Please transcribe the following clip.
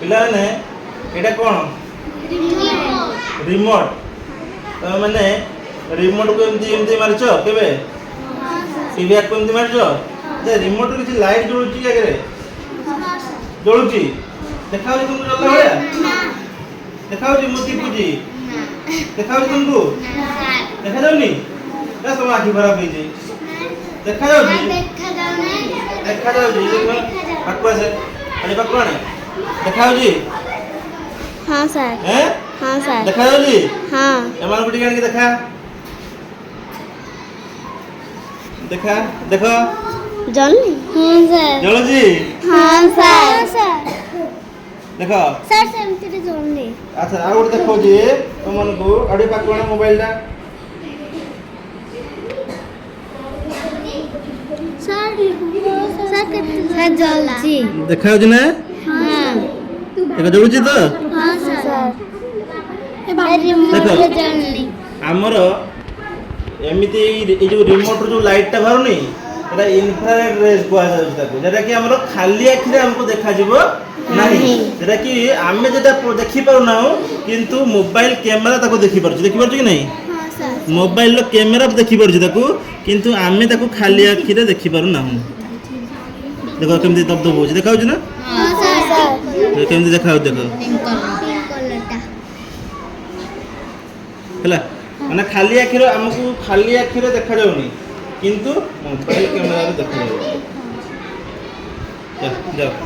ପିଲାମାନେ ଏଇଟା କ'ଣ? ରିମୋଟ। ତମେ ମାନେ ରିମୋଟକୁ ଏମିତି ଏମିତି ମାରିଛ କେବେ? ଟିଭି ଆକୁ ଏମିତି ମାରିଛ? ଯେ ରିମୋଟରେ କିଛି ଲାଇଟ୍ ଜଳୁଛି କି ଆଗରେ? ଜଳୁଛି? ଦେଖାଯାଉଛି ତୁମକୁ ଜଳିଲା ଭଳିଆ? ଦେଖାଯାଉଛି ମୁଁ ଟିପୁଛି? ଦେଖାଯାଉଛି ତୁମକୁ? ଦେଖାଯାଉନି? ତମ ଆଖି ଖରାପ ହେଇଛି। ଦେଖାଯାଉଛି? ଦେଖାଯାଉଛି? ପାଖକୁ ଆସେ, ଆଣି ପାଖକୁ ଆଣେ। ଦେଖାଯାଉଛି? हाँ सर। हाँ सर। ଦେଖାଯାଉଛି? हाँ। ଏମାନଙ୍କୁ ଟିକେ ଆଣିକି ଦେଖା। ଦେଖା, ଦେଖ। जल्दी। हाँ सर। ଜଳୁଛି? हाँ सर। ଦେଖ। सर सेमती जल्दी। ଆଚ୍ଛା ଆଉ ଗୋଟେ ଦେଖାଉଛି ତମମାନଙ୍କୁ। ଆଉ ଟିକେ ପାଖକୁ ଆଣ ମୋବାଇଲଟା। सर सर जल्दी। ଦେଖାଯାଉଛି ନା? हाँ। ଦେଖ ଜଳୁଛି ତ? हाँ सर। ଦେଖ जल्दी। ଆମର ଏମିତି ଏଇ ଯୋଉ ରିମୋଟର ଯୋଉ ଲାଇଟଟା ବାହାରୁନି, ଏଟା ଇନଫ୍ରାରେଡ୍ ରେଜ୍ କୁହାଯାଉଛି ତାକୁ, ଯେଟା କି ଆମର ଖାଲି ଆଖିରେ ଆମକୁ ଦେଖାଯିବ ନାହିଁ। ଯେଟା କି ଆମେ ଯେଟା ଦେଖିପାରୁନାହୁଁ କିନ୍ତୁ ମୋବାଇଲ କ୍ୟାମେରା ତାକୁ ଦେଖିପାରୁଛି। ଦେଖିପାରୁଛି କି ନାହିଁ? हाँ सर। ମୋବାଇଲର କ୍ୟାମେରା ଦେଖିପାରୁଛି ତାକୁ, କିନ୍ତୁ ଆମେ ତାକୁ ଖାଲି ଆଖିରେ ଦେଖିପାରୁନାହୁଁ। ଦେଖ କେମିତି ଦବଦବ ହଉଛି। ଦେଖାଯାଉଛି ନା? हाँ सर। କେମିତି ଦେଖାଯାଉଛି ଦେଖ। पिंक कलर टा। ହେଲା, ମାନେ ଖାଲି ଆଖିରେ ଆମକୁ ଖାଲି ଆଖିରେ ଦେଖାଯାଉନି କିନ୍ତୁ ମୋବାଇଲ କ୍ୟାମେରାରେ ଦେଖାଯାଉଛି। ଯାଅ।